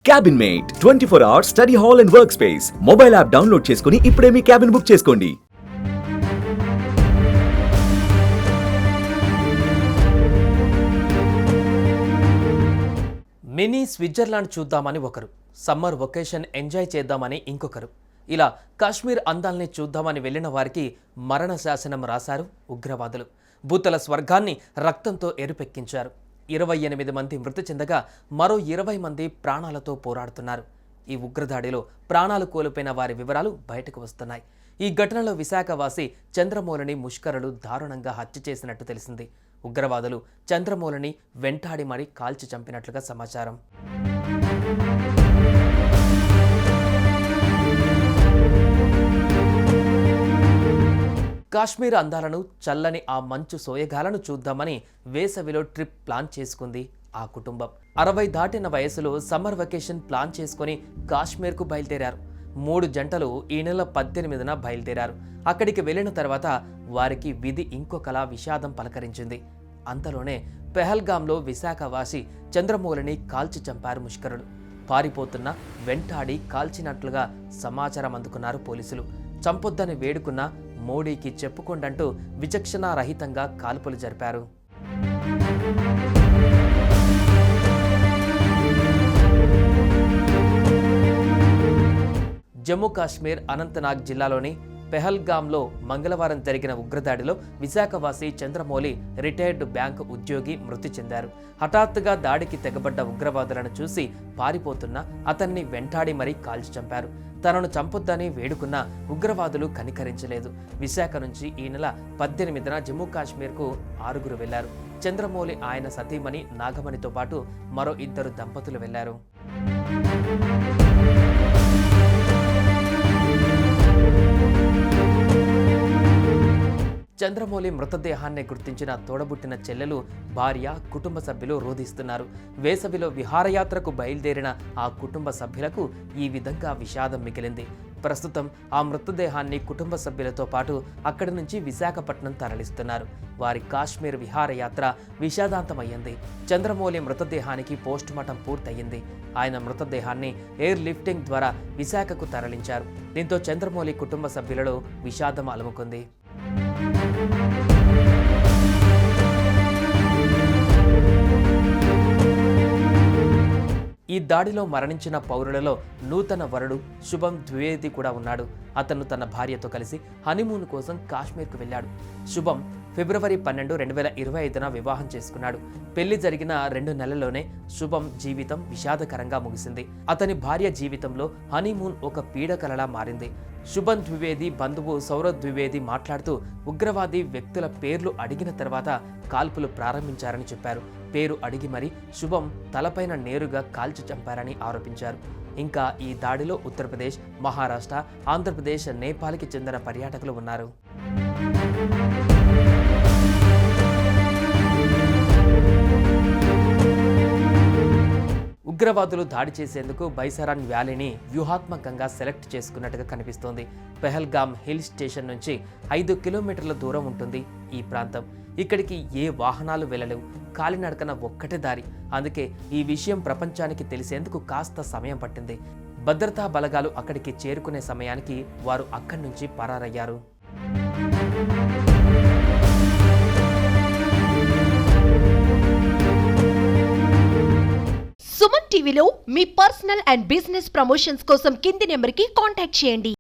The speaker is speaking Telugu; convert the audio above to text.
Cabin mate 24 hours study hall and work space mobile app download చేసుకుని ఇప్పుడే మీ క్యాబిన్ బుక్ చేసుకోండి. మినీ స్విట్జర్లాండ్ చూద్దామని ఒకరు, సమ్మర్ వొకేషన్ ఎంజాయ్ చేద్దామని ఇంకొకరు, ఇలా కాశ్మీర్ అందాల్ని చూద్దామని వెళ్లిన వారికి మరణ శాసనం రాశారు ఉగ్రవాదులు. భూతల స్వర్గాన్ని రక్తంతో ఎరుపెక్కించారు. 28 మంది మృతి చెందగా మరో 20 మంది ప్రాణాలతో పోరాడుతున్నారు. ఈ ఉగ్రదాడిలో ప్రాణాలు కోల్పోయిన వారి వివరాలు బయటకు వస్తున్నాయి. ఈ ఘటనలో విశాఖవాసి చంద్రమౌళిని ముష్కరులు దారుణంగా హత్య చేసినట్టు తెలిసింది. ఉగ్రవాదులు చంద్రమౌళిని వెంటాడి మరీ కాల్చి చంపినట్లుగా సమాచారం. కాశ్మీర్ అందాలను, చల్లని ఆ మంచు సోయగాలను చూద్దామని వేసవిలో ట్రిప్ ప్లాన్ చేసుకుంది ఆ కుటుంబం. 60 దాటిన వయసులో సమ్మర్ వెకేషన్ ప్లాన్ చేసుకుని కాశ్మీర్కు బయలుదేరారు. 3 జంటలు ఈ నెల 18న బయలుదేరారు. అక్కడికి వెళ్లిన తర్వాత వారికి విధి ఇంకొకలా విషాదం పలకరించింది. అంతలోనే పెహల్గాంలో విశాఖవాసి చంద్రమౌళిని కాల్చి చంపారు ముష్కరులు. పారిపోతున్న వెంటాడి కాల్చినట్లుగా సమాచారం అందుకున్నారు పోలీసులు. చంపొద్దని వేడుకున్న మోడీకి చెప్పుకోండంటూ విచక్షణారహితంగా కాల్పులు జరిపారు. జమ్మూ కాశ్మీర్ అనంతనాగ్ జిల్లాలోని పెహల్గాంలో మంగళవారం జరిగిన ఉగ్రదాడిలో విశాఖవాసి చంద్రమౌళి రిటైర్డ్ బ్యాంకు ఉద్యోగి మృతి చెందారు. హఠాత్తుగా దాడికి తెగబడ్డ ఉగ్రవాదులను చూసి పారిపోతున్న అతన్ని వెంటాడి మరీ కాల్చి చంపారు. తనను చంపొద్దని వేడుకున్న ఉగ్రవాదులు కనికరించలేదు. విశాఖ నుంచి ఈ నెల 18న జమ్మూ కాశ్మీర్కు 6 వెళ్లారు. చంద్రమౌళి ఆయన సతీమణి నాగమణితో పాటు మరో 2 దంపతులు వెళ్లారు. చంద్రమౌళి మృతదేహాన్ని గుర్తించిన తోడబుట్టిన చెల్లెలు, భార్య, కుటుంబ సభ్యులు రోధిస్తున్నారు. వేసవిలో విహారయాత్రకు బయలుదేరిన ఆ కుటుంబ సభ్యులకు ఈ విధంగా విషాదం మిగిలింది. ప్రస్తుతం ఆ మృతదేహాన్ని కుటుంబ సభ్యులతో పాటు అక్కడి నుంచి విశాఖపట్నం తరలిస్తున్నారు. వారి కాశ్మీర్ విహారయాత్ర విషాదాంతమయ్యింది. చంద్రమౌళి మృతదేహానికి పోస్టుమార్టం పూర్తయింది. ఆయన మృతదేహాన్ని ఎయిర్ లిఫ్టింగ్ ద్వారా విశాఖకు తరలించారు. దీంతో చంద్రమౌళి కుటుంబ సభ్యులలో విషాదం అలుముకుంది. ఈ దాడిలో మరణించిన పౌరులలో నూతన వరుడు శుభం ద్వివేది కూడా ఉన్నాడు. అతను తన భార్యతో కలిసి హనీమూన్ కోసం కాశ్మీర్కు వెళ్ళాడు. శుభం ఫిబ్రవరి 12, 2025న వివాహం చేసుకున్నాడు. పెళ్లి జరిగిన 2 నెలల్లోనే శుభం జీవితం విషాదకరంగా ముగిసింది. అతని భార్య జీవితంలో హనీమూన్ ఒక పీడకలలా మారింది. శుభం ద్వివేది బంధువు సౌరవ్ ద్వివేది మాట్లాడుతూ ఉగ్రవాది వ్యక్తుల పేర్లు అడిగిన తర్వాత కాల్పులు ప్రారంభించారని చెప్పారు. పేరు అడిగి మరీ శుభం తలపైన నేరుగా కాల్చి చంపారని ఆరోపించారు. ఇంకా ఈ దాడిలో ఉత్తరప్రదేశ్, మహారాష్ట్ర, ఆంధ్రప్రదేశ్, నేపాల్కి చెందిన పర్యాటకులు ఉన్నారు. ఉగ్రవాదులు దాడి చేసేందుకు బైసరాన్ వ్యాలీని వ్యూహాత్మకంగా సెలెక్ట్ చేసుకున్నట్టుగా కనిపిస్తోంది. పెహల్గాం హిల్ స్టేషన్ నుంచి 5 కిలోమీటర్ల దూరం ఉంటుంది ఈ ప్రాంతం. ఇక్కడికి ఏ వాహనాలు వెళ్ళలేవు. కాలినడకన ఒక్కటే దారి. అందుకే ఈ విషయం ప్రపంచానికి తెలిసేందుకు కాస్త సమయం పట్టింది. భద్రతా బలగాలు అక్కడికి చేరుకునే సమయానికి వారు అక్కడి నుంచి పరారయ్యారు. సుమన్ టీవీలో మీ పర్సనల్ అండ్ బిజినెస్ ప్రమోషన్స్ కోసం కింది నెంబర్కి కాంటాక్ట్ చేయండి.